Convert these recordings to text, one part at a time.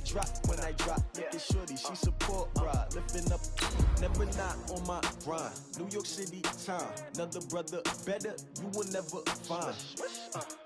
drop when I drop. Looking shorty, she support ride. Lifting up, never not on my grind. New York City time. Another brother better, you will never find.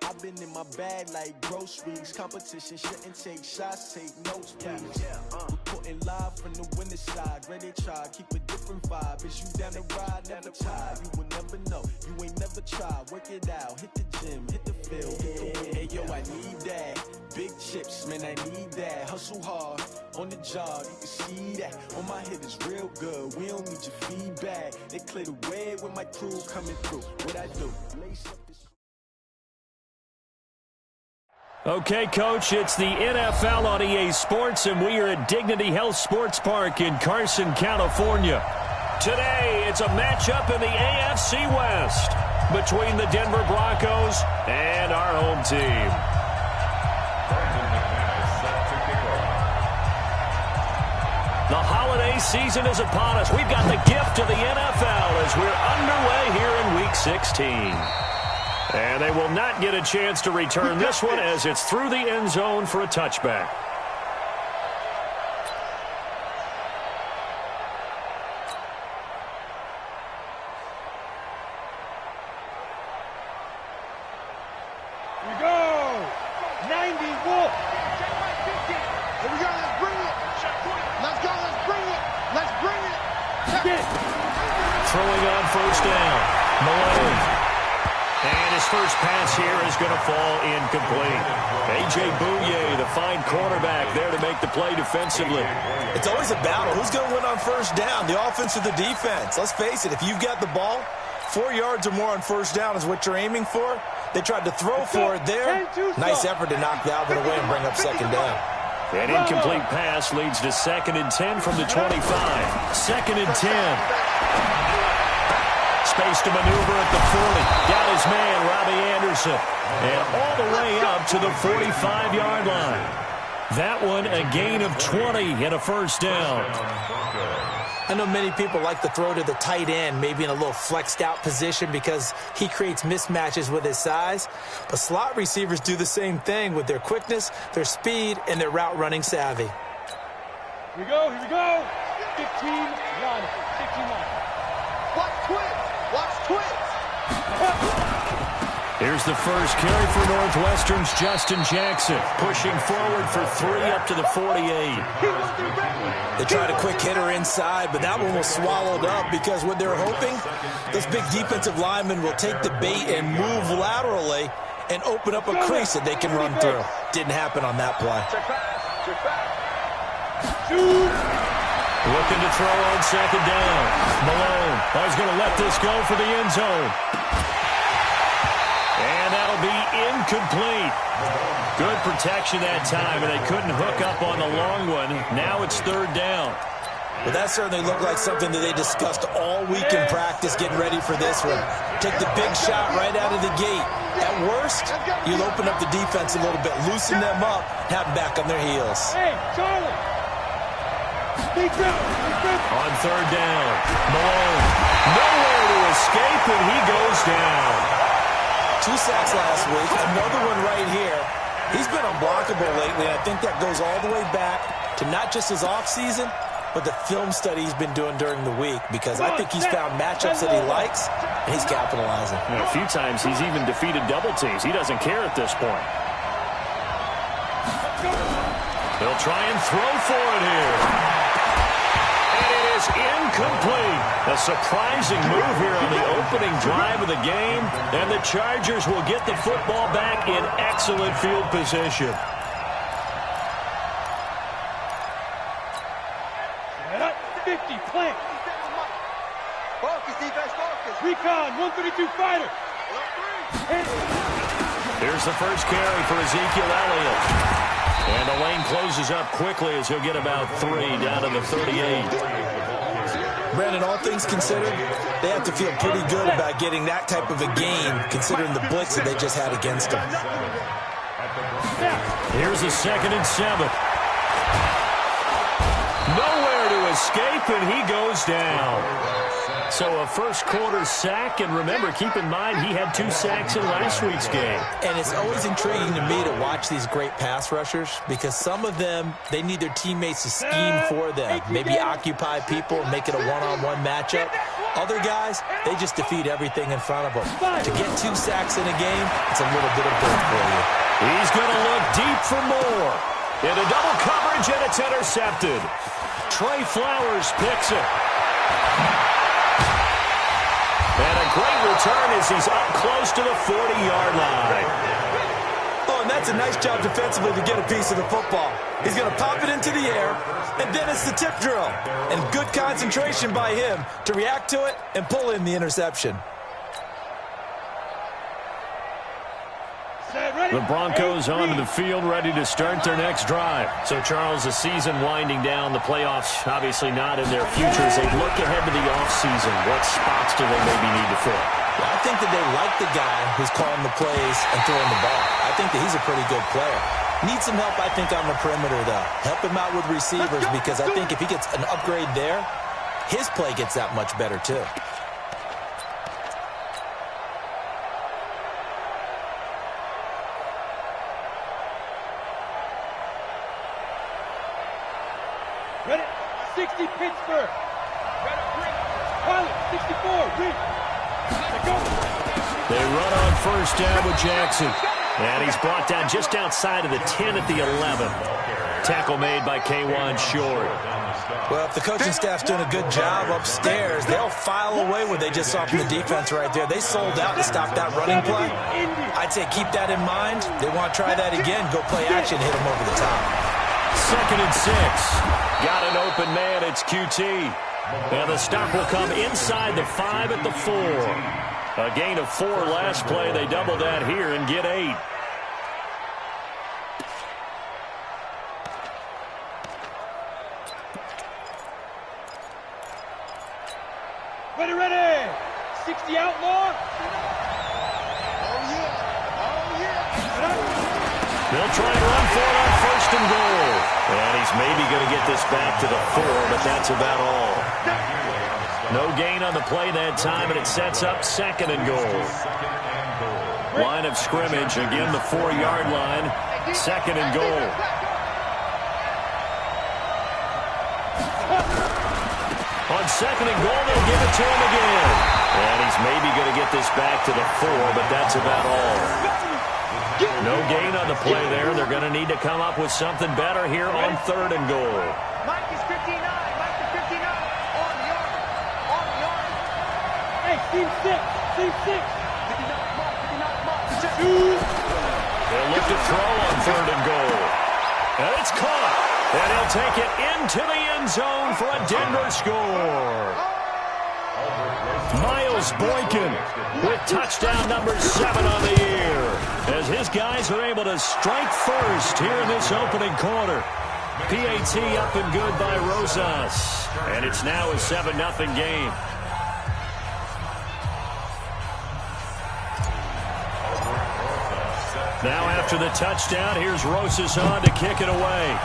I've been in my bag like groceries. Competition shouldn't take shots, take notes, please. Reporting live from the winning side. Ready to try, keep a different vibe. Is you down the ride, never tired. You will never know, you ain't never tried. Work it out, hit the gym, hit the field, hit the win. Hey yo, I need that. Big chips, man, I need that. Hustle hard, on the job, you can see that. On my hit is real good, we don't need your feedback. They clear the way when my crew coming through. What I do? Lace up this. Okay, Coach, it's the NFL on EA Sports, and we are at Dignity Health Sports Park in Carson, California. Today, it's a matchup in the AFC West between the Denver Broncos and our home team. The holiday season is upon us. We've got the gift of the NFL as we're underway here in Week 16. And they will not get a chance to return this one as it's through the end zone for a touchback. Here we go. 90 Wolf. Here we go. Let's bring it. Let's go. Let's bring it. Let's bring it. Throwing on first down. Malone. And his first pass here is going to fall incomplete. A.J. Bouye, the fine cornerback, there to make the play defensively. It's always a battle. Who's going to win on first down, the offense or the defense? Let's face it, if you've got the ball, 4 yards or more on first down is what you're aiming for. They tried to throw for it there. Nice effort to knock that one away and bring up second down. An incomplete pass leads to 2nd and 10 from the 25. 2nd and 10. Space to maneuver at the 40. Got his man, Robbie Anderson. And all the way up to the 45-yard line. That one a gain of 20 and a first down. I know many people like to throw to the tight end, maybe in a little flexed out position because he creates mismatches with his size. But slot receivers do the same thing with their quickness, their speed, and their route running savvy. Here we go. Here we go. 15 run. 15 run. Watch twins. Watch twins. Here's the first carry for Northwestern's Justin Jackson, pushing forward for 3 up to the 48. They tried a quick hitter inside, but that one was swallowed up because what they're hoping, those big defensive linemen will take the bait and move laterally and open up a crease that they can run through. Didn't happen on that play. Looking to throw on second down. Malone is going to let this go for the end zone. And that'll be incomplete. Good protection that time, and they couldn't hook up on the long one. Now it's 3rd down. Well, that certainly looked like something that they discussed all week in practice, getting ready for this one. Take the big shot right out of the gate. At worst, you'll open up the defense a little bit, loosen them up, have them back on their heels. Hey, Charlie. On 3rd down, Malone nowhere to escape, and he goes down. 2 sacks last week, another one right here. He's been unblockable lately, and I think that goes all the way back to not just his offseason, but the film study he's been doing during the week, because I think he's found matchups that he likes, and he's capitalizing. And a few times he's even defeated double teams. He doesn't care at this point. They'll try and throw for it here. Incomplete. A surprising move here on the opening drive of the game, and the Chargers will get the football back in excellent field position. Set up, 50, plant. Focus, defense, focus. Recon, 132 fighter. Here's the first carry for Ezekiel Elliott. And the lane closes up quickly as he'll get about 3 down to the 38. Brandon, all things considered, they have to feel pretty good about getting that type of a game, considering the blitz that they just had against them. Here's a 2nd and 7. Nowhere to escape, and he goes down. So a first-quarter sack, and remember, keep in mind, he had 2 sacks in last week's game. And it's always intriguing to me to watch these great pass rushers because some of them, they need their teammates to scheme for them, maybe occupy people and make it a one-on-one matchup. Other guys, they just defeat everything in front of them. To get 2 sacks in a game, it's a little bit of both for you. He's going to look deep for more. Into double coverage, and it's intercepted. Trey Flowers picks it. And a great return as he's up close to the 40-yard line. Oh, and that's a nice job defensively to get a piece of the football. He's going to pop it into the air, and then it's the tip drill. And good concentration by him to react to it and pull in the interception. The Broncos onto the field, ready to start their next drive. So, Charles, the season winding down, the playoffs obviously not in their future. As they look ahead to the offseason, what spots do they maybe need to fill? Well, I think that they like the guy who's calling the plays and throwing the ball. I think that he's a pretty good player. Needs some help, I think, on the perimeter, though. Help him out with receivers because I think if he gets an upgrade there, his play gets that much better, too. Ready? 60 Pittsburgh. Pilot, 64. Read. Go. They run on first down with Jackson. And he's brought down just outside of the 10 at the 11. Tackle made by K'Wan Short. Well, if the coaching staff's doing a good job upstairs, they'll file away what they just saw from the defense right there. They sold out to stop that running play. I'd say keep that in mind. They want to try that again. Go play action, hit them over the top. 2nd and 6. Got an open man. It's QT. And the stop will come inside the 5 at the 4. A gain of 4 last play. They double that here and get 8. Ready, ready. 60 outlaw. They'll try and run for it on 1st and goal. And he's maybe going to get this back to the 4, but that's about all. No gain on the play that time, and it sets up 2nd and goal. Line of scrimmage, again the 4-yard line. 2nd and goal. On 2nd and goal, they'll give it to him again. And he's maybe going to get this back to the 4, but that's about all. No gain on the play there. They're going to need to come up with something better here on 3rd and goal. Mike is 59. Mike is 59. On the yard. On the yard. Hey, team 6. Team 6. 59. They'll look to throw on 3rd and goal. And it's caught. And he'll take it into the end zone for a Denver score. Miles Boykin with touchdown number 7 on the year, as his guys are able to strike first here in this opening quarter. PAT up and good by Rosas, and it's now a 7-0 game. Now after the touchdown, here's Rosas on to kick it away.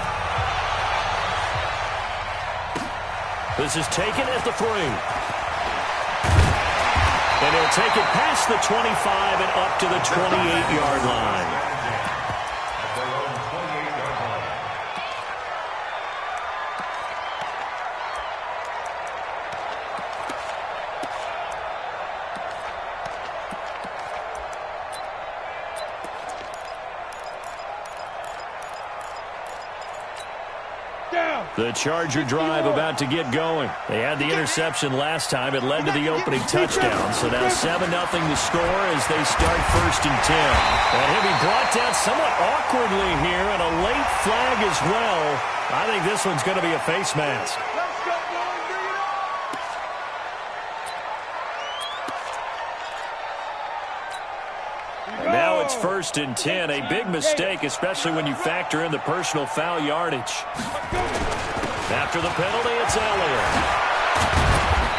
This is taken at the 3. And he'll take it past the 25 and up to the 28-yard line. The Charger drive about to get going. They had the interception last time. It led to the opening touchdown. So now 7-0 to score as they start 1st and 10. And he'll be brought down somewhat awkwardly here, and a late flag as well. I think this one's going to be a face mask. And now it's 1st and 10. A big mistake, especially when you factor in the personal foul yardage. After the penalty, it's Elliott.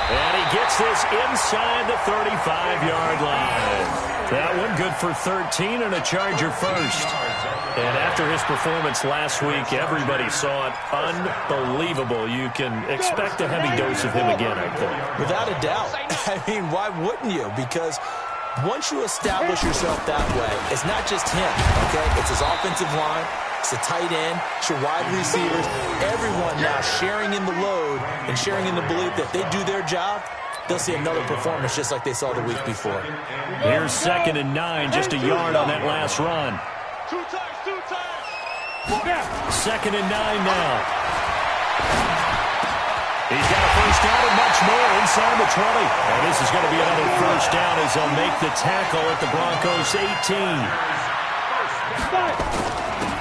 And he gets this inside the 35-yard line. That one good for 13 and a Charger first. And after his performance last week, everybody saw it. Unbelievable. You can expect a heavy dose of him again, I think. Without a doubt. I mean, why wouldn't you? Because once you establish yourself that way, it's not just him, okay? It's his offensive line, it's the tight end, it's your wide receivers, everyone now sharing in the load and sharing in the belief that they do their job, they'll see another performance just like they saw the week before. Here's 2nd and 9, just a yard on that last run. 2nd and 9 now. He's got a first down and much more inside the 20. And this is going to be another first down as they'll make the tackle at the Broncos' 18.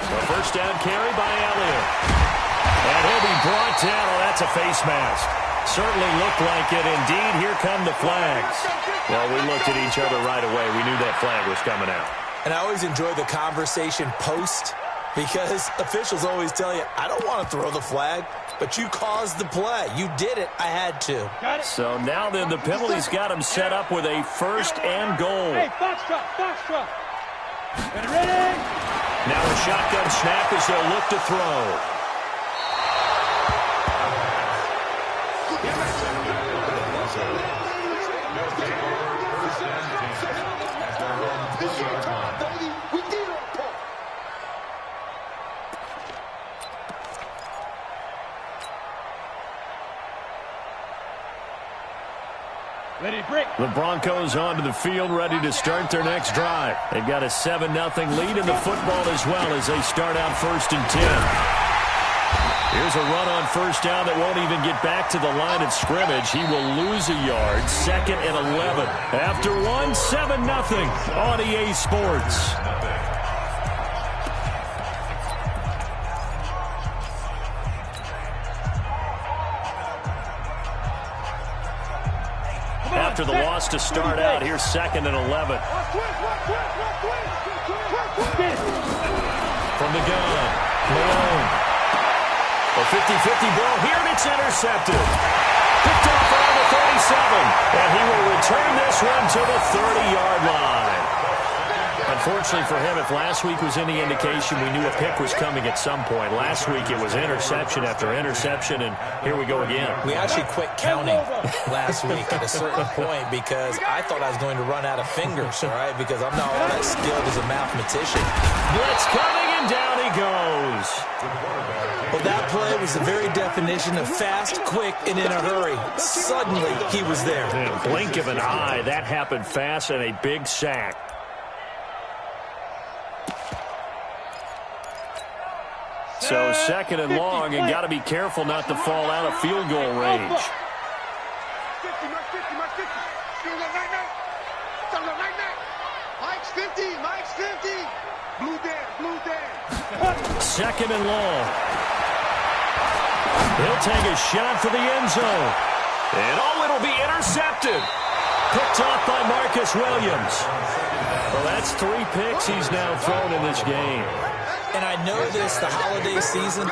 So first down carry by Elliott. And he'll be brought down. Oh, that's a face mask. Certainly looked like it. Indeed, here come the flags. Well, we looked at each other right away. We knew that flag was coming out. And I always enjoy the conversation post because officials always tell you, I don't want to throw the flag, but you caused the play. You did it. I had to. So now then the penalty's got him set up with a 1st and goal. Hey, box drop. Ready? Now a shotgun snap as they'll look to throw. The Broncos onto the field, ready to start their next drive. They've got a 7-0 lead in the football as well as they start out 1st and 10. Here's a run on first down that won't even get back to the line of scrimmage. He will lose a yard. 2nd and 11. After 7-0 on EA Sports. After the loss to start out, here's 2nd and 11. From the gun, Malone. A 50-50 ball here, and it's intercepted. Picked off around the 37, and he will return this one to the 30-yard line. Unfortunately for him, if last week was any indication, we knew a pick was coming at some point. Last week it was interception after interception, and here we go again. We actually quit counting last week at a certain point because I thought I was going to run out of fingers, all right, because I'm not all that skilled as a mathematician. Blitz coming, and down he goes. Well, that play was the very definition of fast, quick, and in a hurry. Suddenly, he was there. In a blink of an eye, that happened fast, and a big sack. So 2nd and long, and got to be careful not to fall out of field goal range. Mike's 50. 50. Blue Dan. 2nd and long. He'll take a shot for the end zone. And it'll be intercepted. Picked off by Marcus Williams. Well, that's 3 picks he's now thrown in this game. And I know this, the holiday season,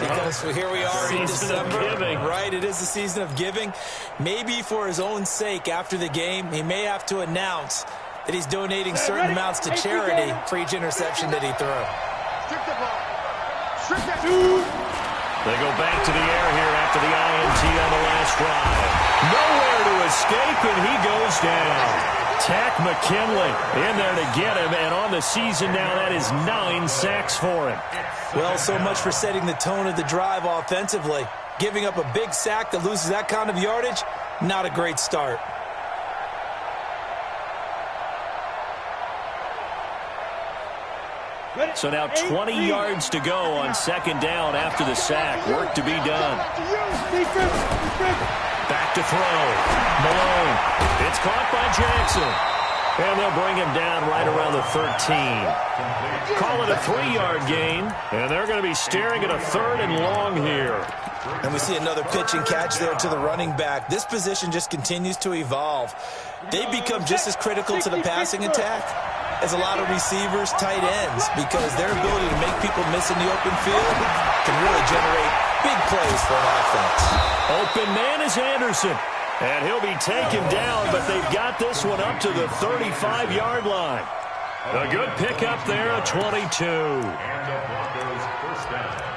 because here we are in December, right? It is the season of giving. Maybe for his own sake, after the game, he may have to announce that he's donating certain amounts to charity for each interception that he threw. They go back to the air here after the INT on the last drive. Nowhere to escape, and he goes down. Tack McKinley in there to get him, and on the season now, that is 9 sacks for him. Well, so much for setting the tone of the drive offensively. Giving up a big sack that loses that kind of yardage, not a great start. So now 20 yards to go on 2nd down after the sack. Work to be done. Back to throw. Malone. It's caught by Jackson. And they'll bring him down right around the 13. Call it a 3-yard gain. And they're going to be staring at a 3rd and long here. And we see another pitch and catch there to the running back. This position just continues to evolve. They become just as critical to the passing attack as a lot of receivers, tight ends, because their ability to make people miss in the open field can really generate big plays for an offense. Open man is Anderson. And he'll be taken down, but they've got this one up to the 35-yard line. A good pickup there, a 22. And the Broncos first down.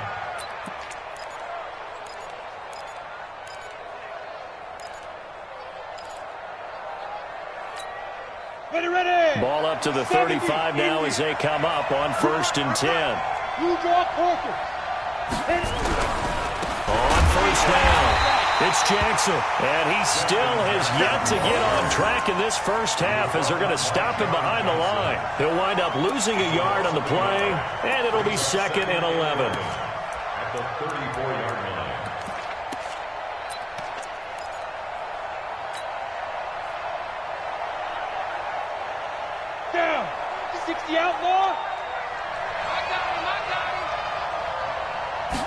Ready. Ball up to the 35 now as they come up on 1st and 10. You draw Parker. On 1st down, it's Jackson. And he still has yet to get on track in this first half as they're going to stop him behind the line. He'll wind up losing a yard on the play, and it'll be 2nd and 11. At the 34-yard line. Down. 60 outlaw.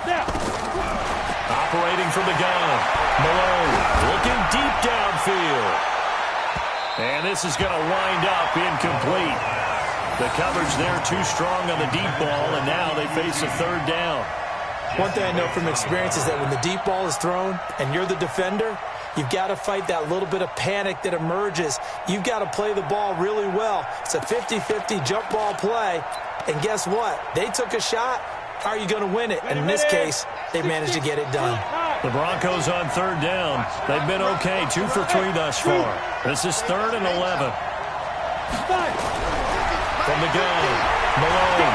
Now. Operating from the gun. Malone looking deep downfield. And this is going to wind up incomplete. The coverage there too strong on the deep ball, and now they face a 3rd down. One thing I know from experience is that when the deep ball is thrown and you're the defender, you've got to fight that little bit of panic that emerges. You've got to play the ball really well. It's a 50-50 jump ball play. And guess what? They took a shot. How are you going to win it? And in this case, they managed to get it done. The Broncos on 3rd down. They've been okay, 2 for 3 thus far. This is 3rd and 11. From the gun, Malone.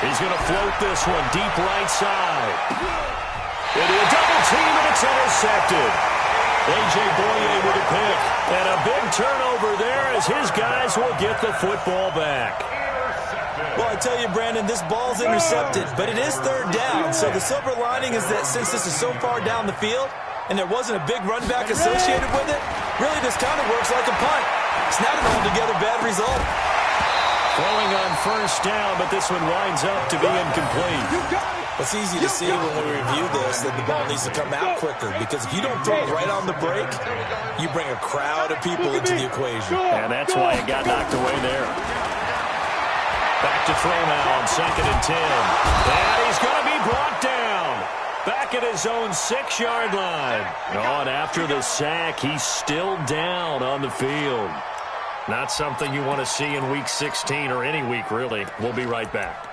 He's going to float this one deep right side. Into a double team, and it's intercepted. A.J. Boye with a pick. And a big turnover there as his guys will get the football back. Well, I tell you, Brandon, this ball's intercepted, but it is 3rd down. So the silver lining is that since this is so far down the field and there wasn't a big run back associated with it, really this kind of works like a punt. It's not an altogether bad result. Throwing on 1st down, but this one winds up to be incomplete. It's easy to see when we review this that the ball needs to come out quicker, because if you don't throw it right on the break, you bring a crowd of people into the equation. And that's why it got knocked away there. Back to throw now on 2nd and 10. And he's going to be brought down. Back at his own 6-yard line. On after the sack, he's still down on the field. Not something you want to see in Week 16 or any week, really. We'll be right back.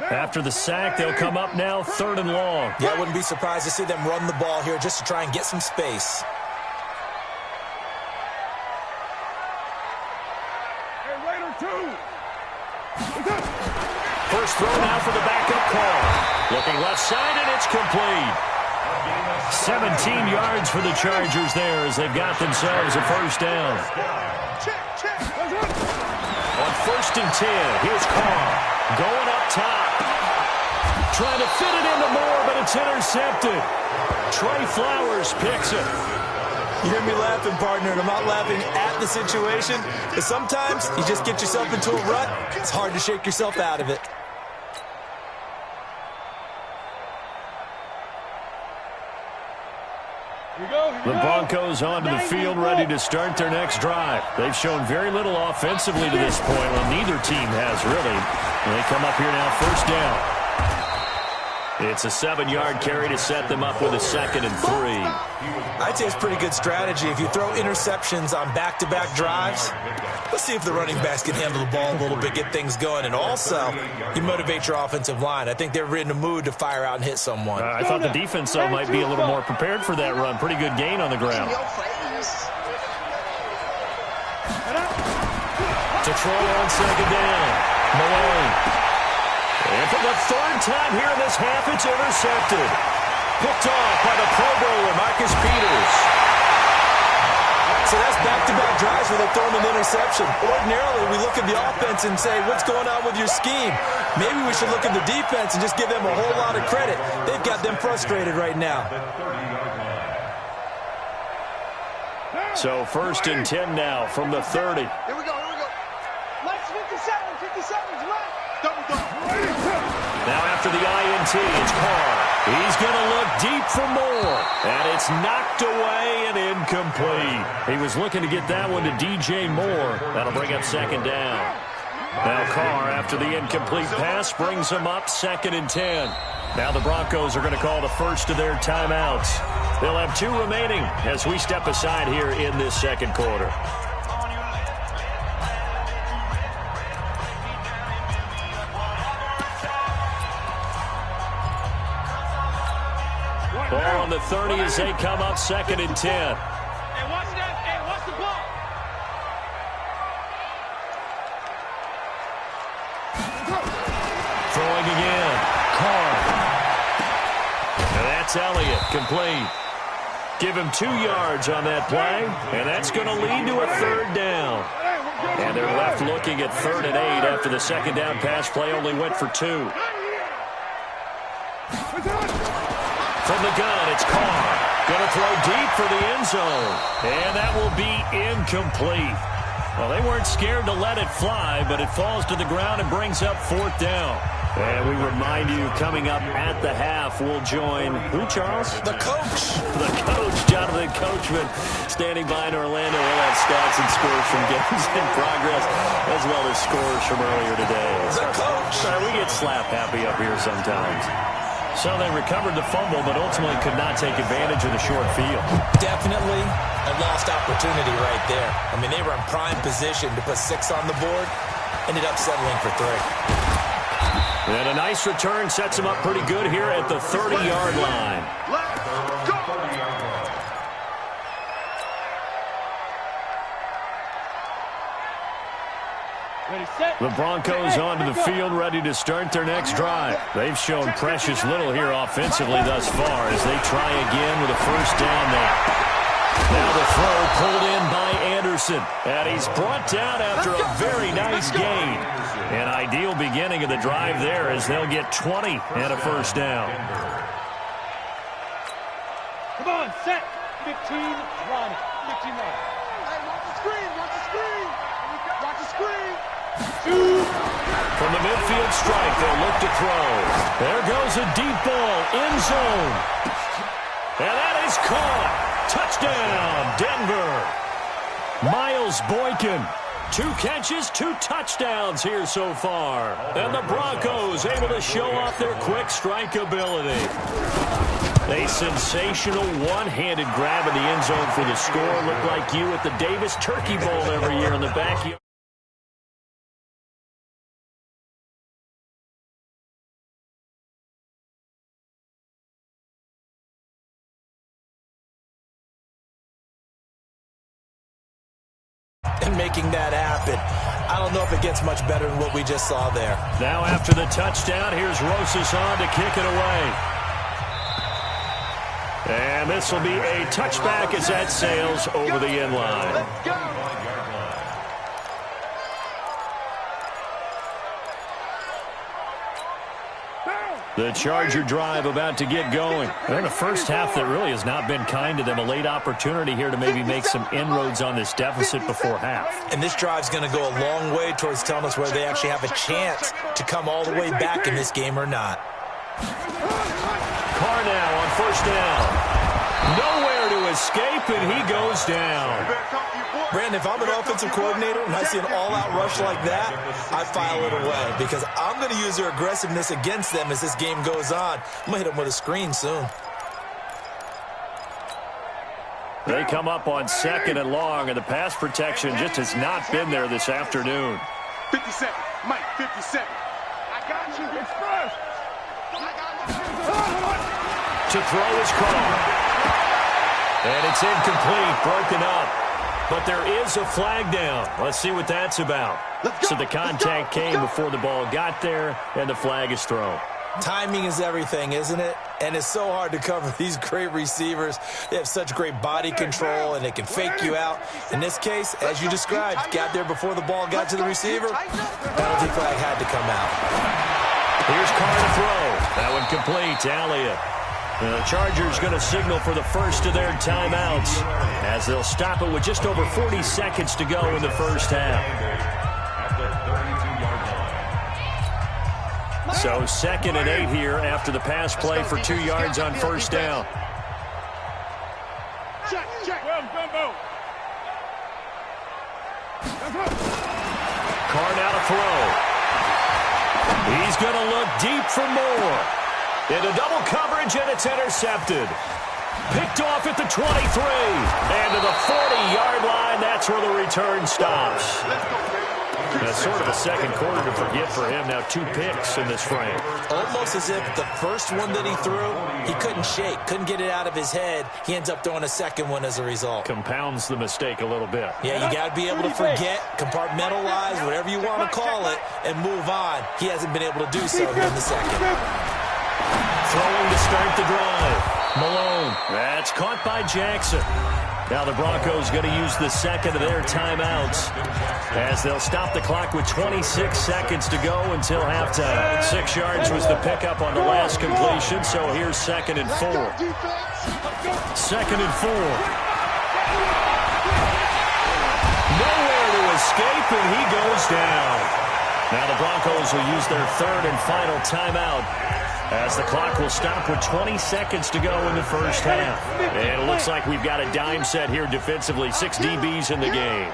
After the sack, they'll come up now 3rd and long. Yeah, I wouldn't be surprised to see them run the ball here just to try and get some space. Hey, Raider 2. First throw now for the backup call. Looking left side, and it's complete. 17 yards for the Chargers there as they've got themselves a 1st down. On 1st and 10, here's Carr going up top. Trying to fit it into Moore, but it's intercepted. Trey Flowers picks it. You hear me laughing, partner, and I'm not laughing at the situation, but sometimes you just get yourself into a rut. It's hard to shake yourself out of it. The Broncos onto the field ready to start their next drive. They've shown very little offensively to this point. Well, neither team has, really. And they come up here now 1st down. It's a 7-yard carry to set them up with a 2nd and 3. I'd say it's pretty good strategy. If you throw interceptions on back-to-back drives, let's see if the running backs can handle the ball a little bit, get things going. And also, you motivate your offensive line. I think they're in the mood to fire out and hit someone. I thought the defense, though, might be a little more prepared for that run. Pretty good gain on the ground. To Troy on 2nd down. Malone. And for the 3rd time here in this half, it's intercepted. Picked off by the Pro Bowler, Marcus Peters. So that's back-to-back drives where they're throwing an interception. Ordinarily, we look at the offense and say, what's going on with your scheme? Maybe we should look at the defense and just give them a whole lot of credit. They've got them frustrated right now. So 1st and 10 now from the 30. Here we go. Let's 57's left. Now after the INT, it's Carr. He's going to look deep for more. And it's knocked away and incomplete. He was looking to get that one to DJ Moore. That'll bring up 2nd down. Now Carr, after the incomplete pass, brings him up 2nd and 10. Now the Broncos are going to call the first of their timeouts. They'll have 2 remaining as we step aside here in this second quarter. Ball on the 30 as they come up 2nd and 10. Hey, watch that. Hey, watch the ball. Throwing again. Carr. And that's Elliott, complete. Give him 2 yards on that play, and that's going to lead to a 3rd down. And they're left looking at 3rd and 8 after the 2nd down pass play only went for 2. From the gun, it's Carr. Going to throw deep for the end zone. And that will be incomplete. Well, they weren't scared to let it fly, but it falls to the ground and brings up 4th down. And we remind you, coming up at the half, we'll join who, Charles? The coach. The coach, Jonathan Coachman, standing by in Orlando. We'll have stats and scores from games in progress, as well as scores from earlier today. The coach. We get slap happy up here sometimes. So they recovered the fumble, but ultimately could not take advantage of the short field. Definitely a lost opportunity right there. I mean, they were in prime position to put 6 on the board. Ended up settling for 3. And a nice return sets them up pretty good here at the 30-yard line. Let's go. Ready, set. The Broncos onto the field, ready to start their next drive. They've shown precious little here offensively thus far as they try again with a 1st down there. Now the throw pulled in by Anderson. And he's brought down after a very nice gain. An ideal beginning of the drive there as they'll get 20 and a 1st down. Come on, set. 15, run. 15, run. Hey, watch the screen. Watch the screen. Watch the screen. From the midfield strike, they'll look to throw. There goes a deep ball, end zone. And that is caught. Touchdown, Denver. Miles Boykin. 2 catches, 2 touchdowns here so far. And the Broncos able to show off their quick strike ability. A sensational one-handed grab in the end zone for the score. Looked like you at the Davis Turkey Bowl every year in the backyard. And making that happen. I don't know if it gets much better than what we just saw there. Now after the touchdown, here's Rosas on to kick it away. And this will be a touchback as that sails over the end line. Let's go. The Charger drive about to get going. They're in a first half that really has not been kind to them. A late opportunity here to maybe make some inroads on this deficit before half. And this drive's going to go a long way towards telling us whether they actually have a chance to come all the way back in this game or not. Carr now on 1st down. Nowhere to escape, and he goes down. Brandon, if I'm an offensive coordinator and I see an all-out rush like that, I file it away because I'm going to use their aggressiveness against them as this game goes on. I'm going to hit them with a screen soon. They come up on 2nd and long, and the pass protection just has not been there this afternoon. 57, Mike, 57. I got you. It's first. To throw is Carr. And it's incomplete, broken up. But there is a flag down. Let's see what that's about. So the contact came before the ball got there, and the flag is thrown. Timing is everything, isn't it? And it's so hard to cover these great receivers. They have such great body control, and they can fake you out. In this case, as you described, got there before the ball got to the receiver. Penalty flag had to come out. Here's Carr to throw. That one complete to Elliott. The Chargers going to signal for the first of their timeouts as they'll stop it with just over 40 seconds to go in the first half. So 2nd and 8 here after the pass play for 2 yards on 1st down. Check, check. Carr now to throw. He's going to look deep for more. Into double coverage, and it's intercepted. Picked off at the 23. And to the 40-yard line, that's where the return stops. That's sort of a second quarter to forget for him. Now 2 picks in this frame. Almost as if the first one that he threw, he couldn't shake, couldn't get it out of his head. He ends up throwing a second one as a result. Compounds the mistake a little bit. Yeah, you got to be able to forget, compartmentalize, whatever you want to call it, and move on. He hasn't been able to do so here in the second. Throwing to start the drive. Malone. That's caught by Jackson. Now the Broncos going to use the second of their timeouts as they'll stop the clock with 26 seconds to go until halftime. 6 yards was the pickup on the last completion, so here's 2nd and 4. 2nd and 4. Nowhere to escape, and he goes down. Now the Broncos will use their 3rd and final timeout as the clock will stop with 20 seconds to go in the first half. And it looks like we've got a dime set here defensively. 6 DBs in the game.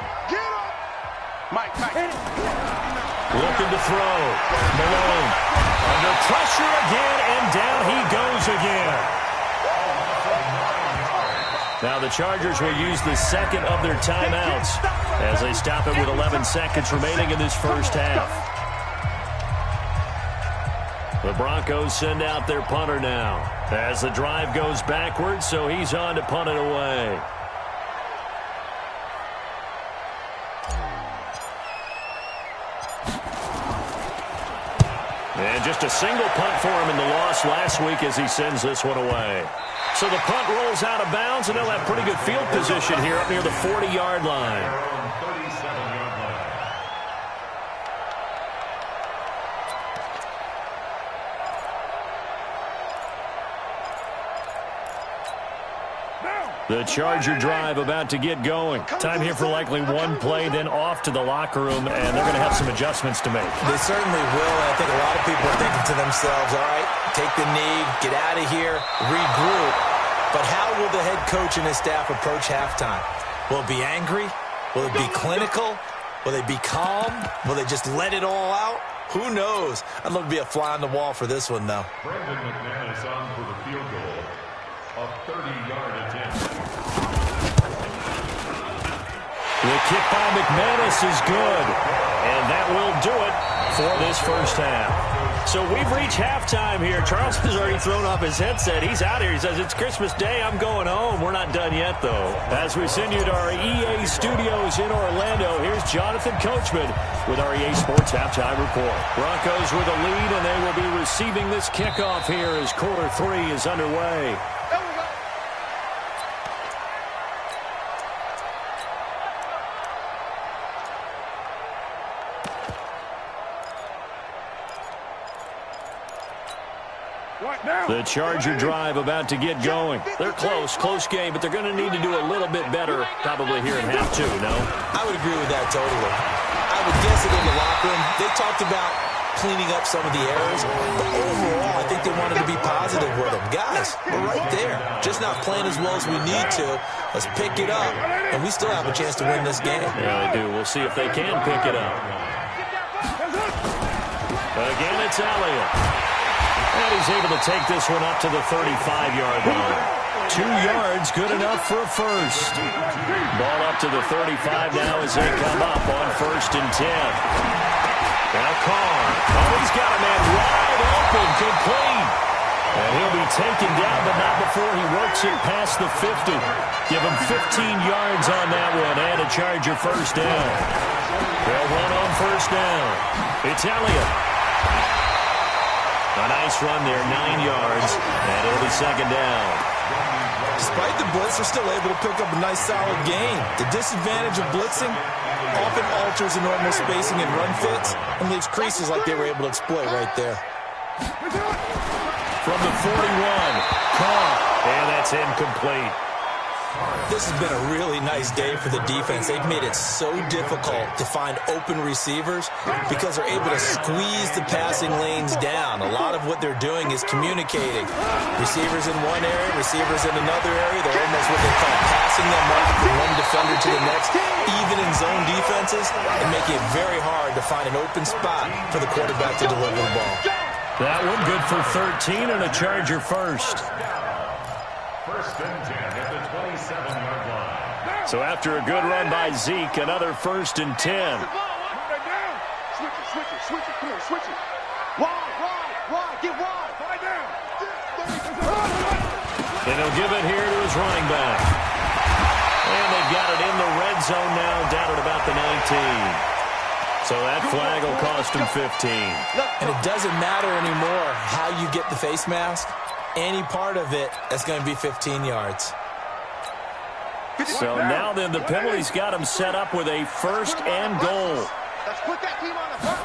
Looking to throw. Malone under pressure again, and down he goes again. Now the Chargers will use the second of their timeouts as they stop it with 11 seconds remaining in this first half. The Broncos send out their punter now as the drive goes backwards, so he's on to punt it away. And just a single punt for him in the loss last week as he sends this one away. So the punt rolls out of bounds, and they'll have pretty good field position here up near the 40-yard line. The Charger drive about to get going. Time here for likely one play, then off to the locker room, and they're going to have some adjustments to make. They certainly will, and I think a lot of people are thinking to themselves, all right, take the knee, get out of here, regroup. But how will the head coach and his staff approach halftime? Will it be angry? Will it be clinical? Will they be calm? Will they just let it all out? Who knows? I'd love to be a fly on the wall for this one, though. Brandon McManus on for the field goal. A 30-yard attempt. The kick by McManus is good, and that will do it for this first half. So we've reached halftime here. Charles has already thrown off his headset. He's out here. He says, it's Christmas Day. I'm going home. We're not done yet, though. As we send you to our EA studios in Orlando, here's Jonathan Coachman with our EA Sports Halftime Report. Broncos with a lead, and they will be receiving this kickoff here as quarter 3 is underway. The Charger drive about to get going. They're close game, but they're going to need to do a little bit better probably here in half 2, no? I would agree with that totally. I would guess it in the locker room. They talked about cleaning up some of the errors, but overall, I think they wanted to be positive with them. Guys, we're right there. Just not playing as well as we need to. Let's pick it up, and we still have a chance to win this game. Yeah, they do. We'll see if they can pick it up. Again, it's Elliott. And he's able to take this one up to the 35-yard line. 2 yards, good enough for a first. Ball up to the 35 now as they come up on 1st and 10. Now Carr. Oh, he's got a man wide open, complete. And he'll be taken down, but not before he works it past the 50. Give him 15 yards on that one, and a Charger first down. They'll run on 1st down. It's Elliott. A nice run there, 9 yards, and it'll be 2nd down. Despite the blitz, they're still able to pick up a nice, solid gain. The disadvantage of blitzing often alters the normal spacing and run fits and leaves creases like they were able to exploit right there. From the 41, Carr, and that's incomplete. This has been a really nice day for the defense. They've made it so difficult to find open receivers because they're able to squeeze the passing lanes down. A lot of what they're doing is communicating. Receivers in one area, receivers in another area. They're almost what they call passing them up from one defender to the next, even in zone defenses, and making it very hard to find an open spot for the quarterback to deliver the ball. That one good for 13 and a Charger first. First and 10 at the 27-yard line. So after a good run by Zeke, another first and 10. Switch it. Come on, switch it. Wide. Get wide. Find down. And he'll give it here to his running back. And they've got it in the red zone now, down at about the 19. So that flag will cost him 15. And it doesn't matter anymore how you get the face mask. Any part of it, that's going to be 15 yards. So now then the penalty's got him set up with a first and goal. Let's put that team on the front.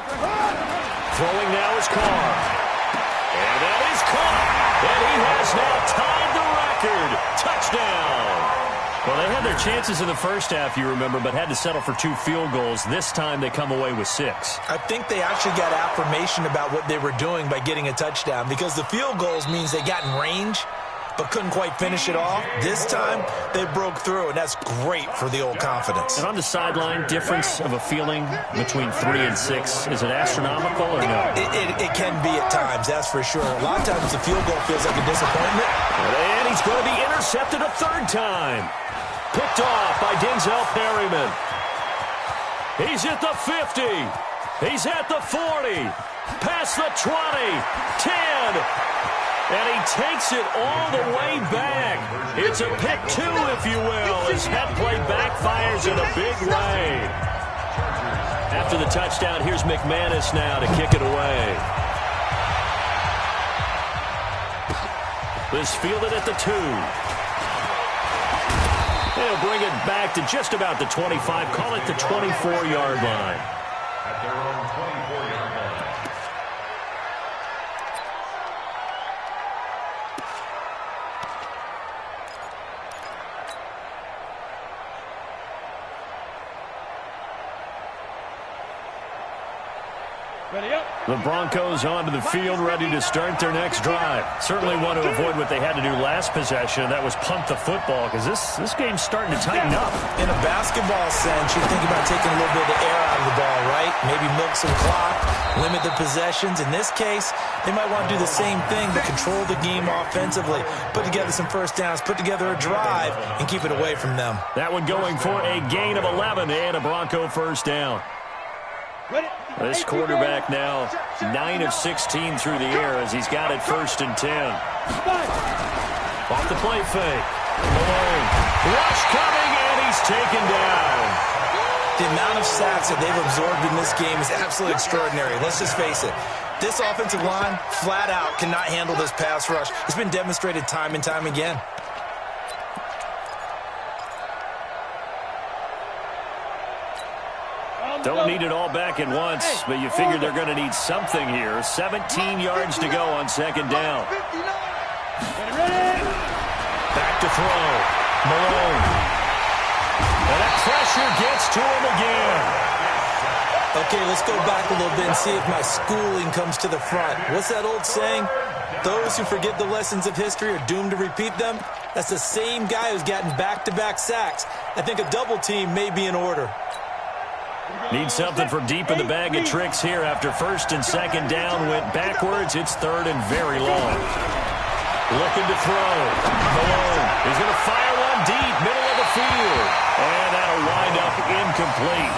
Throwing now is Carr. And that is caught. And he has now tied the record. Touchdown. Well, they had their chances in the first half, you remember, but had to settle for 2 field goals. This time they come away with 6. I think they actually got affirmation about what they were doing by getting a touchdown, because the field goals means they got in range but couldn't quite finish it off. This time they broke through, and that's great for the old confidence. And on the sideline, difference of a feeling between 3 and 6, is it astronomical or no? It can be at times, that's for sure. A lot of times the field goal feels like a disappointment. And he's going to be intercepted a third time. Picked off by Denzel Perryman. He's at the 50. He's at the 40. Past the 20. 10. And he takes it all the way back. It's a pick 2, if you will, as head play backfires in a big way. After the touchdown, here's McManus now to kick it away. This fielded at the 2. They'll bring it back to just about the 25. Call it the 24-yard line. At their own 24-yard line. The Broncos onto the field, ready to start their next drive. Certainly want to avoid what they had to do last possession. That was punt the football, because this game's starting to tighten up. In a basketball sense, you think about taking a little bit of the air out of the ball, right? Maybe milk some clock, limit the possessions. In this case, they might want to do the same thing, but control the game offensively, put together some first downs, put together a drive, and keep it away from them. That one going for a gain of 11 and a Bronco first down. This quarterback now 9 of 16 through the air as he's got it first and 10. Off the play fake. Malone. Rush coming, and he's taken down. The amount of sacks that they've absorbed in this game is absolutely extraordinary. Let's just face it. This offensive line, flat out, cannot handle this pass rush. It's been demonstrated time and time again. Don't need it all back at once, but you figure they're going to need something here. 17 yards to go on second down. Back to throw. Malone. And that pressure gets to him again. Okay, let's go back a little bit and see if my schooling comes to the front. What's that old saying? Those who forget the lessons of history are doomed to repeat them. That's the same guy who's gotten back-to-back sacks. I think a double team may be in order. Need something from deep in the bag of tricks here after first and second down went backwards. It's third and very long. Looking to throw. Malone is going to fire one deep, middle of the field. And that'll wind up incomplete.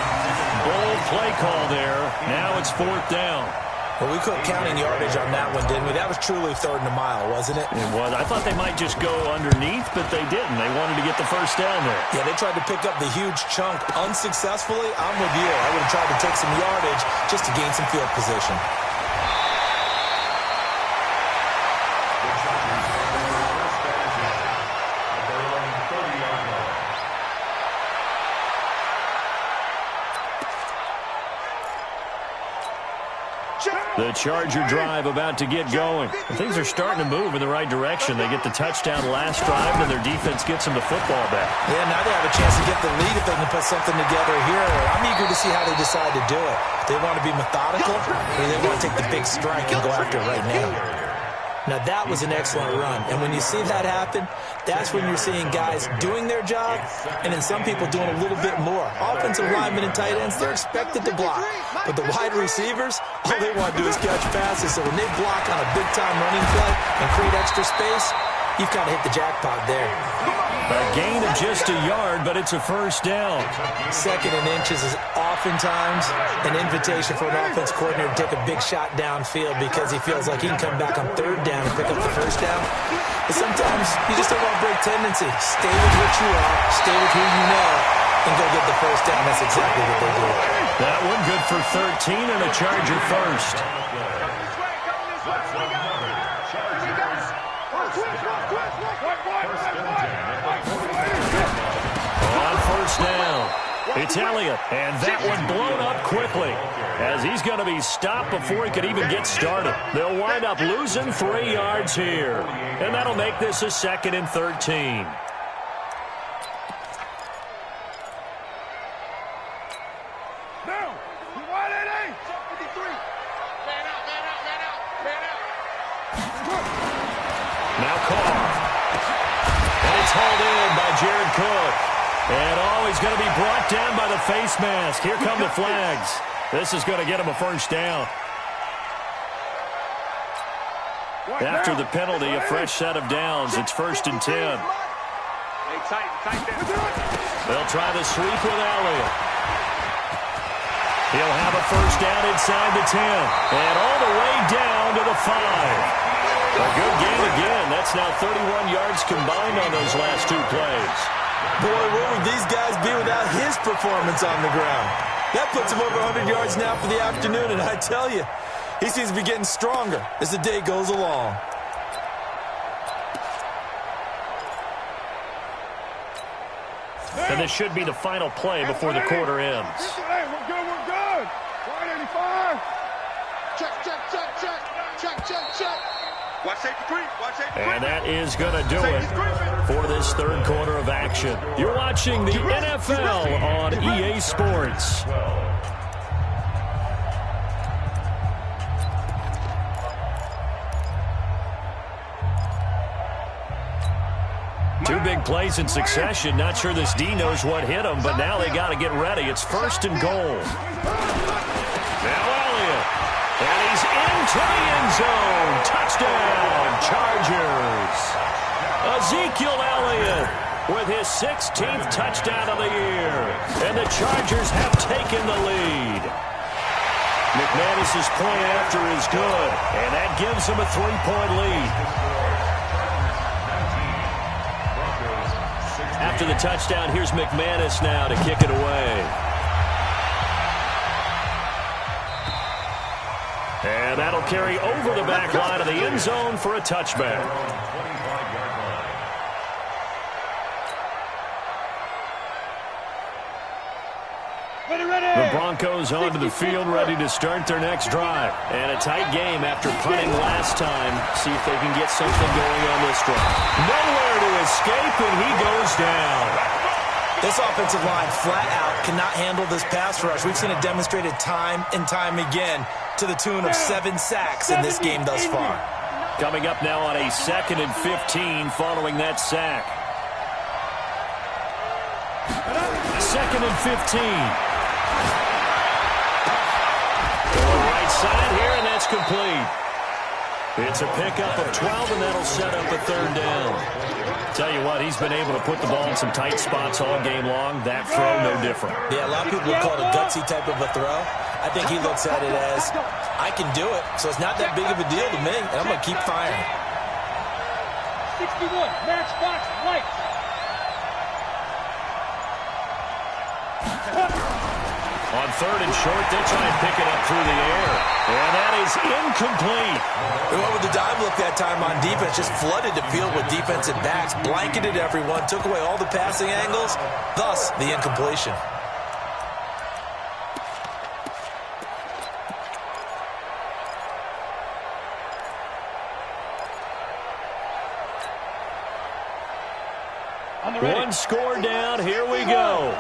Bold play call there. Now it's fourth down. Well, we quit counting yardage on that one, didn't we? That was truly third and a mile, wasn't it? It was. I thought they might just go underneath, but they didn't. They wanted to get the first down there. Yeah, they tried to pick up the huge chunk unsuccessfully. I'm with you. I would have tried to take some yardage just to gain some field position. The Charger drive about to get going. And things are starting to move in the right direction. They get the touchdown last drive, and their defense gets them the football back. Yeah, now they have a chance to get the lead if they can put something together here. I'm eager to see how they decide to do it. They want to be methodical, or they want to take the big strike and go after it right now. Now, that was an excellent run. And when you see that happen, that's when you're seeing guys doing their job and then some people doing a little bit more. Offensive linemen and tight ends, they're expected to block. But the wide receivers, all they want to do is catch passes. So when they block on a big-time running play and create extra space, you've kind of hit the jackpot there. A gain of just a yard, but it's a first down. Second and inches is oftentimes an invitation for an offense coordinator to take a big shot downfield because he feels like he can come back on third down and pick up the first down. But sometimes you just don't want to break tendency. Stay with what you are, stay with who you know, and go get the first down. That's exactly what they did. That one good for 13 and a Charger first. On first down, it's Elliott, and that one blown up quickly as he's going to be stopped before he could even get started. They'll wind up losing 3 yards here, and that'll make this a 2nd and 13. Now Carr. And it's hauled in by Jared Cook. And he's going to be brought down by the face mask. Here come the flags. This is going to get him a first down. After the penalty, a fresh set of downs. It's 1st and 10. They'll try the sweep with Elliott. He'll have a first down inside the 10. And all the way down to the 5. A good gain again. That's now 31 yards combined on those last 2 plays. Boy, where would these guys be without his performance on the ground? That puts him over 100 yards now for the afternoon, and I tell you, he seems to be getting stronger as the day goes along. And this should be the final play before the quarter ends. Hey, we're good, we're good. 185. Check, check, check, check. Check, check, check. Watch safety creep. Watch safety creep. And that is going to do it for this 3rd quarter of action. You're watching the NFL on EA Sports. Two big plays in succession. Not sure this D knows what hit him, but now they got to get ready. It's 1st and goal. Now Elliott. And he's into the end zone. Touchdown, Chargers. Ezekiel Elliott with his 16th touchdown of the year. And the Chargers have taken the lead. McManus's point after is good, and that gives him a 3-point lead. After the touchdown, here's McManus now to kick it away. And that'll carry over the back line of the end zone for a touchback. The Broncos onto the field ready to start their next drive. And a tight game after punting last time. See if they can get something going on this drive. Nowhere to escape, and he goes down. This offensive line flat out cannot handle this pass rush. We've seen it demonstrated time and time again to the tune of 7 sacks in this game thus far. Coming up now on a 2nd and 15 following that sack. 2nd and 15. Going right side here, and that's complete. It's a pickup of 12, and that'll set up a 3rd down. Tell you what, he's been able to put the ball in some tight spots all game long. That throw, no different. Yeah, a lot of people would call it a gutsy type of a throw. I think he looks at it as, I can do it, so it's not that big of a deal to me, and I'm going to keep firing. 61, matchbox, white. On 3rd and short, they'll try and pick it up through the air. And that is incomplete. They went with the dive look that time on defense, just flooded the field with defensive backs, blanketed everyone, took away all the passing angles, thus the incompletion. One score down. Here we go.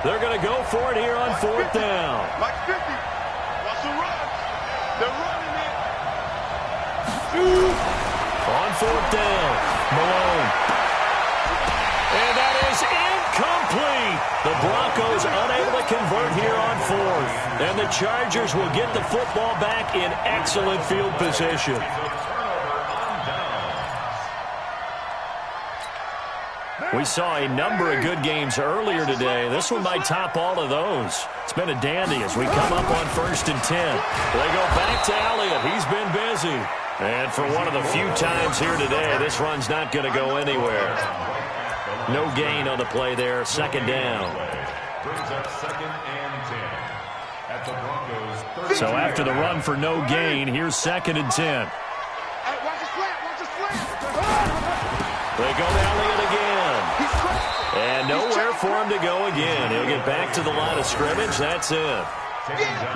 They're going to go for it here on 4th down. Mike 50. Watch the run. They're running it. On fourth down, Malone. And that is incomplete. The Broncos unable to convert here on fourth. And the Chargers will get the football back in excellent field position. We saw a number of good games earlier today. This one might top all of those. It's been a dandy as we come up on 1st and 10. They go back to Elliott. He's been busy. And for one of the few times here today, this run's not going to go anywhere. No gain on the play there. 2nd down. Brings up 2nd and 10 at the Broncos. So after the run for no gain, here's 2nd and 10. Hey, watch the slant, watch the slant. They go to Elliott again. And nowhere for him to go again. He'll get back to the line of scrimmage. That's it.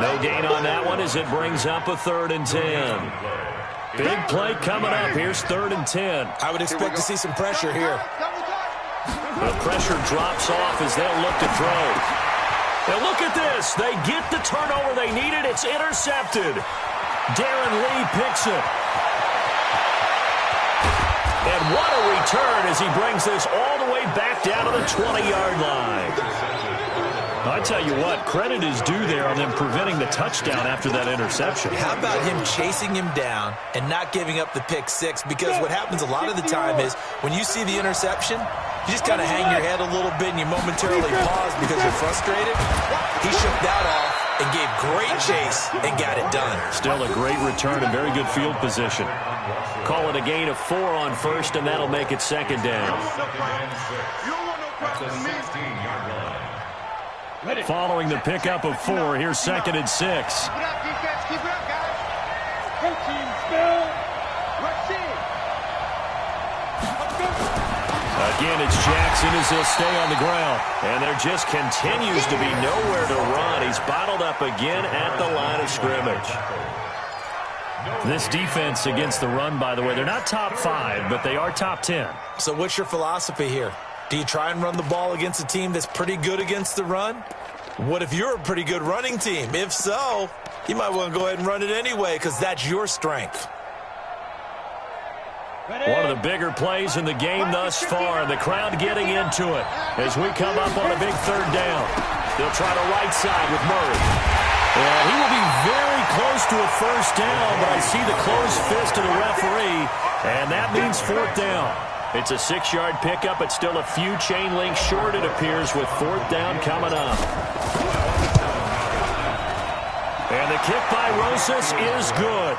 No gain on that one as it brings up a 3rd and 10. Big play coming up. Here's 3rd and 10. I would expect to see some pressure here. The pressure drops off as they'll look to throw. And look at this. They get the turnover they needed. It's intercepted. Darren Lee picks it. And what a return as he brings this all the way back down to the 20-yard line. I tell you what, credit is due there on them preventing the touchdown after that interception. How about him chasing him down and not giving up the pick six? Because what happens a lot of the time is when you see the interception, you just kind of hang your head a little bit and you momentarily pause because you're frustrated. He shook that off and gave great chase and got it done. Still a great return and very good field position. Call it a gain of 4 on 1st, and that'll make it 2nd down. Following the pickup of 4, here's 2nd and 6. Keep it up, defense. Keep it up, guys. Go team, Bill. Let's see. Again, it's Jackson as he'll stay on the ground. And there just continues to be nowhere to run. He's bottled up again at the line of scrimmage. This defense against the run, by the way, they're not top 5, but they are top 10. So what's your philosophy here? Do you try and run the ball against a team that's pretty good against the run? What if you're a pretty good running team? If so, you might want to go ahead and run it anyway because that's your strength. One of the bigger plays in the game thus far, and the crowd getting into it as we come up on a big 3rd down. They'll try the right side with Murray. And he will be very close to a 1st down, but I see the closed fist of the referee, and that means 4th down. It's a 6-yard pickup. It's still a few chain links short, it appears, with 4th down coming up. And the kick by Rosas is good.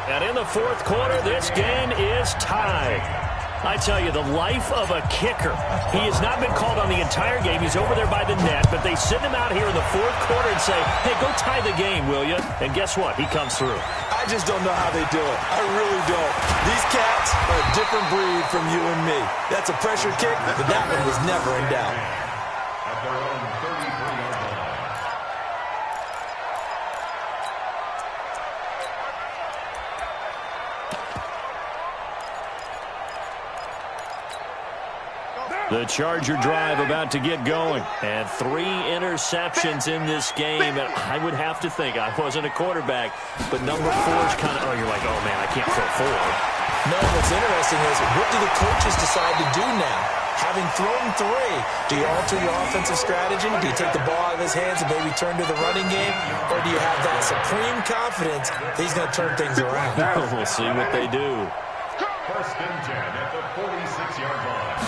And in the 4th quarter, this game is tied. I tell you, the life of a kicker. He has not been called on the entire game. He's over there by the net, but they send him out here in the 4th quarter and say, hey, go tie the game, will you? And guess what? He comes through. I just don't know how they do it. I really don't. These cats are a different breed from you and me. That's a pressure kick, but that one was never in doubt. At their own 33-yard line. The Charger drive about to get going. And 3 interceptions in this game. And I would have to think, I wasn't a quarterback, but number 4's kind of, you're like, oh, man, I can't throw 4. No, what's interesting is, what do the coaches decide to do now? Having thrown 3, do you alter your offensive strategy? Do you take the ball out of his hands and maybe turn to the running game? Or do you have that supreme confidence that he's going to turn things around? We'll see what they do. 1st and 10 at the 46-yard line.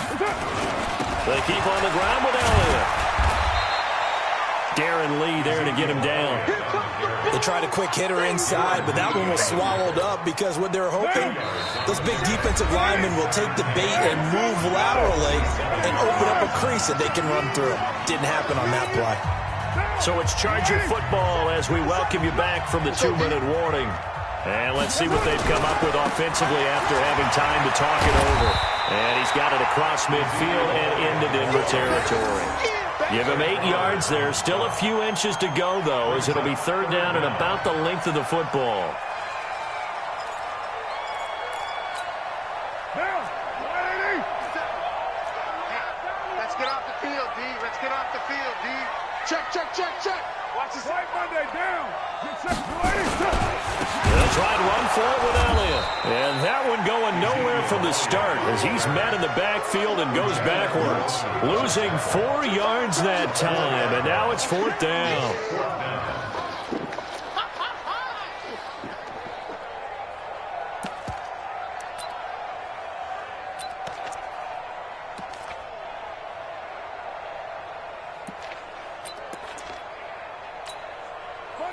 They keep on the ground with Elliott. Darren Lee there to get him down. They tried a quick hitter inside, but that one was swallowed up because what they're hoping, those big defensive linemen will take the bait and move laterally and open up a crease that they can run through. Didn't happen on that play. So it's Charger football as we welcome you back from the 2-minute warning. And let's see what they've come up with offensively after having time to talk it over. And he's got it across midfield and into Denver territory. Give him 8 yards there. Still a few inches to go, though, as it'll be 3rd down and about the length of the football. Let's get off the field, D. Let's get off the field, D. Check, check, check, check. Watch this right Monday down. Get set, play. They'll try and run for it with Elliott. And that one going nowhere from the start as he's met in the backfield and goes backwards. Losing 4 yards that time, and now it's 4th down.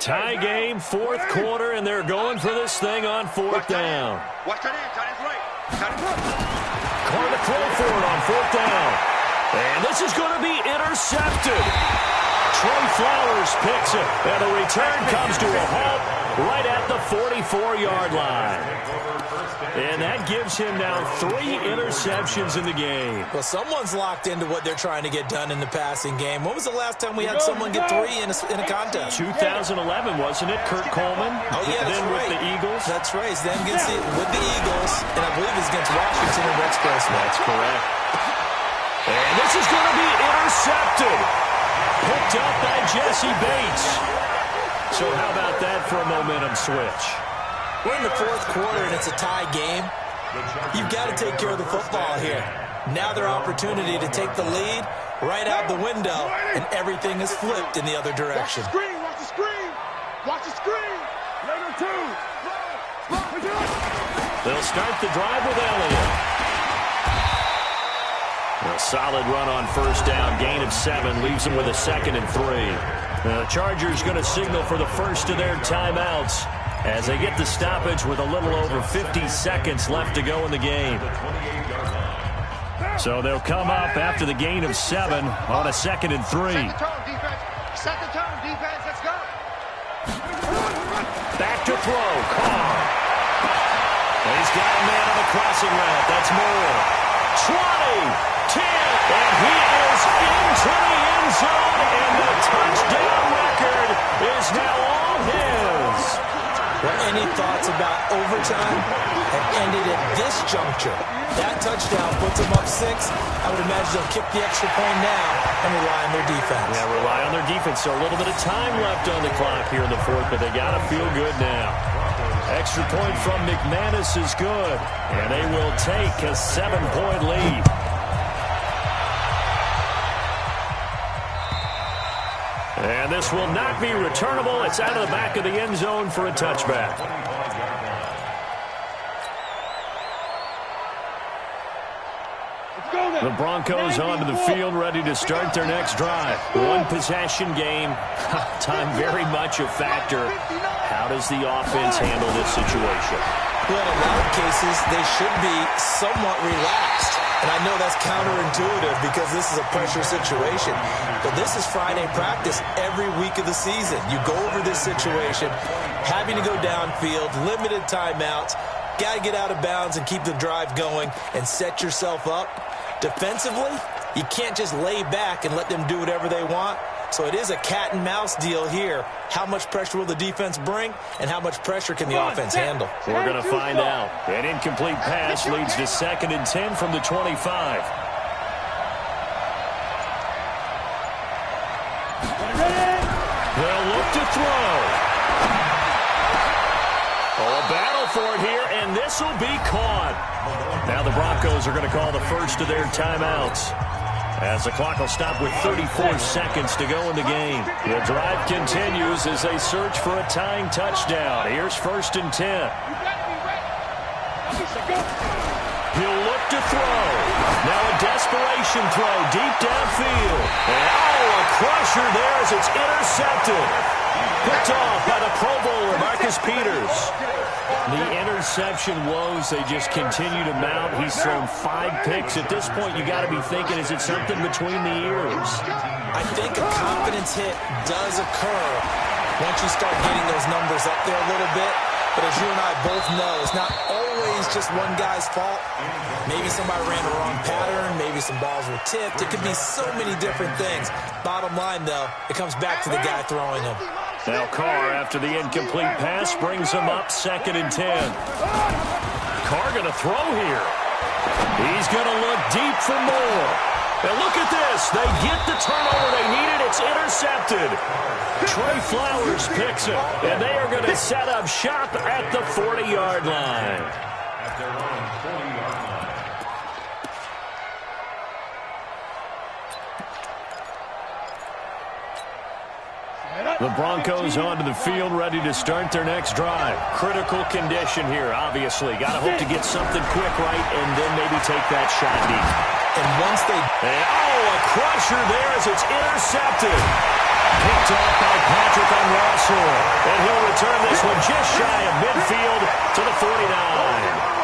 Tie game, 4th quarter, and they're going for this thing on 4th down. Watch that in, tight end right. Tight end right. Carr to throw for it on 4th down. And this is going to be intercepted. Trey Flowers picks it, and the return comes to a halt right at the 44-yard line. And that gives him now 3 interceptions in the game. Well, someone's locked into what they're trying to get done in the passing game. When was the last time we had someone get 3 in a contest? 2011, wasn't it? Kurt Coleman. Oh, yeah, that's then right. with the Eagles. That's right. Then against with the Eagles, and I believe it's against Washington and Rex Grossman. That's correct. And this is going to be intercepted. Picked up by Jesse Bates. So how about that for a momentum switch? We're in the 4th quarter, and it's a tie game. You've got to take care of the football here. Now their opportunity to take the lead right out the window, and everything is flipped in the other direction. Watch the screen, watch the screen. Watch the screen. Later, 2. They'll start the drive with Elliott. A solid run on 1st down, gain of 7, leaves them with a 2nd and 3. The Chargers going to signal for the first of their timeouts as they get the stoppage with a little over 50 seconds left to go in the game. So they'll come up after the gain of 7 on a 2nd and 3. Set the tone, defense. Set the tone, defense. Let's go. Back to throw, Carr. He's got a man on the crossing route. That's Moore. 20, 10, and he is into the end zone, and the touchdown record is now all his. Well, any thoughts about overtime have ended at this juncture. That touchdown puts them up 6. I would imagine they'll kick the extra point now and rely on their defense. Yeah, rely on their defense. So a little bit of time left on the clock here in the 4th, but they got to feel good now. Extra point from McManus is good, and they will take a 7-point lead. And this will not be returnable. It's out of the back of the end zone for a touchback. The Broncos onto the field, ready to start their next drive. 1-possession game. Time very much a factor. How does the offense handle this situation? Well, in a lot of cases, they should be somewhat relaxed. And I know that's counterintuitive because this is a pressure situation. But this is Friday practice every week of the season. You go over this situation, having to go downfield, limited timeouts, got to get out of bounds and keep the drive going and set yourself up. Defensively, you can't just lay back and let them do whatever they want. So it is a cat and mouse deal here. How much pressure will the defense bring, and how much pressure can the offense handle? We're going to find out. An incomplete pass leads to 2nd and 10 from the 25. They'll look to throw. Oh, a battle for it here, and this will be caught. Now the Broncos are going to call the first of their timeouts, as the clock will stop with 34 seconds to go in the game. The drive continues as they search for a tying touchdown. Here's 1st and 10. He'll look to throw. Now a desperation throw deep downfield. And a crusher there as it's intercepted. Picked off by the Pro Bowler, Marcus Peters. The interception woes, they just continue to mount. He's thrown 5 picks. At this point, you got to be thinking, is it something between the ears? I think a confidence hit does occur once you start getting those numbers up there a little bit. But as you and I both know, it's not always just one guy's fault. Maybe somebody ran the wrong pattern. Maybe some balls were tipped. It could be so many different things. Bottom line, though, it comes back to the guy throwing them. Now Carr, after the incomplete pass, brings him up 2nd and 10. Carr going to throw here. He's going to look deep for more. And look at this. They get the turnover they needed. It's intercepted. Trey Flowers picks it, and they are going to set up shop at the 40-yard line. At their own 40-yard line. The Broncos onto the field, ready to start their next drive. Critical condition here, obviously. Got to hope to get something quick right and then maybe take that shot deep. And once they... a crusher there as it's intercepted. Picked off by Patrick on Russell. And he'll return this one just shy of midfield to the 49.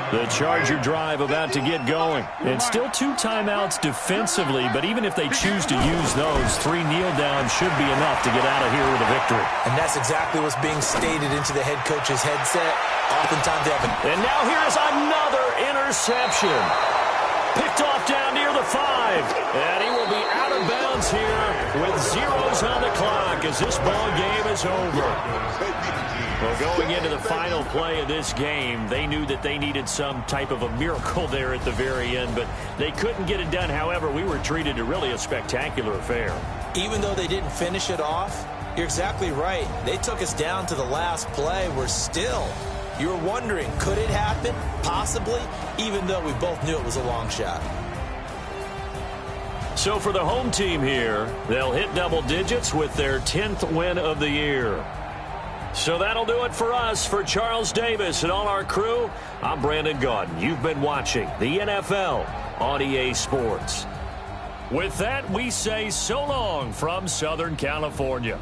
The Charger drive about to get going. And still 2 timeouts defensively, but even if they choose to use those, 3 kneel downs should be enough to get out of here with a victory. And that's exactly what's being stated into the head coach's headset. Oftentimes they have And now here is another interception. Picked off down near the 5. And he will be out of bounds here with zeros on the clock as this ball game is over. Well, going into the final play of this game, they knew that they needed some type of a miracle there at the very end, but they couldn't get it done. However, we were treated to really a spectacular affair. Even though they didn't finish it off, you're exactly right. They took us down to the last play. We're still, you were wondering, could it happen? Possibly, even though we both knew it was a long shot. So for the home team here, they'll hit double digits with their 10th win of the year. So that'll do it for us. For Charles Davis and all our crew, I'm Brandon Gaudin. You've been watching the NFL on EA Sports. With that, we say so long from Southern California.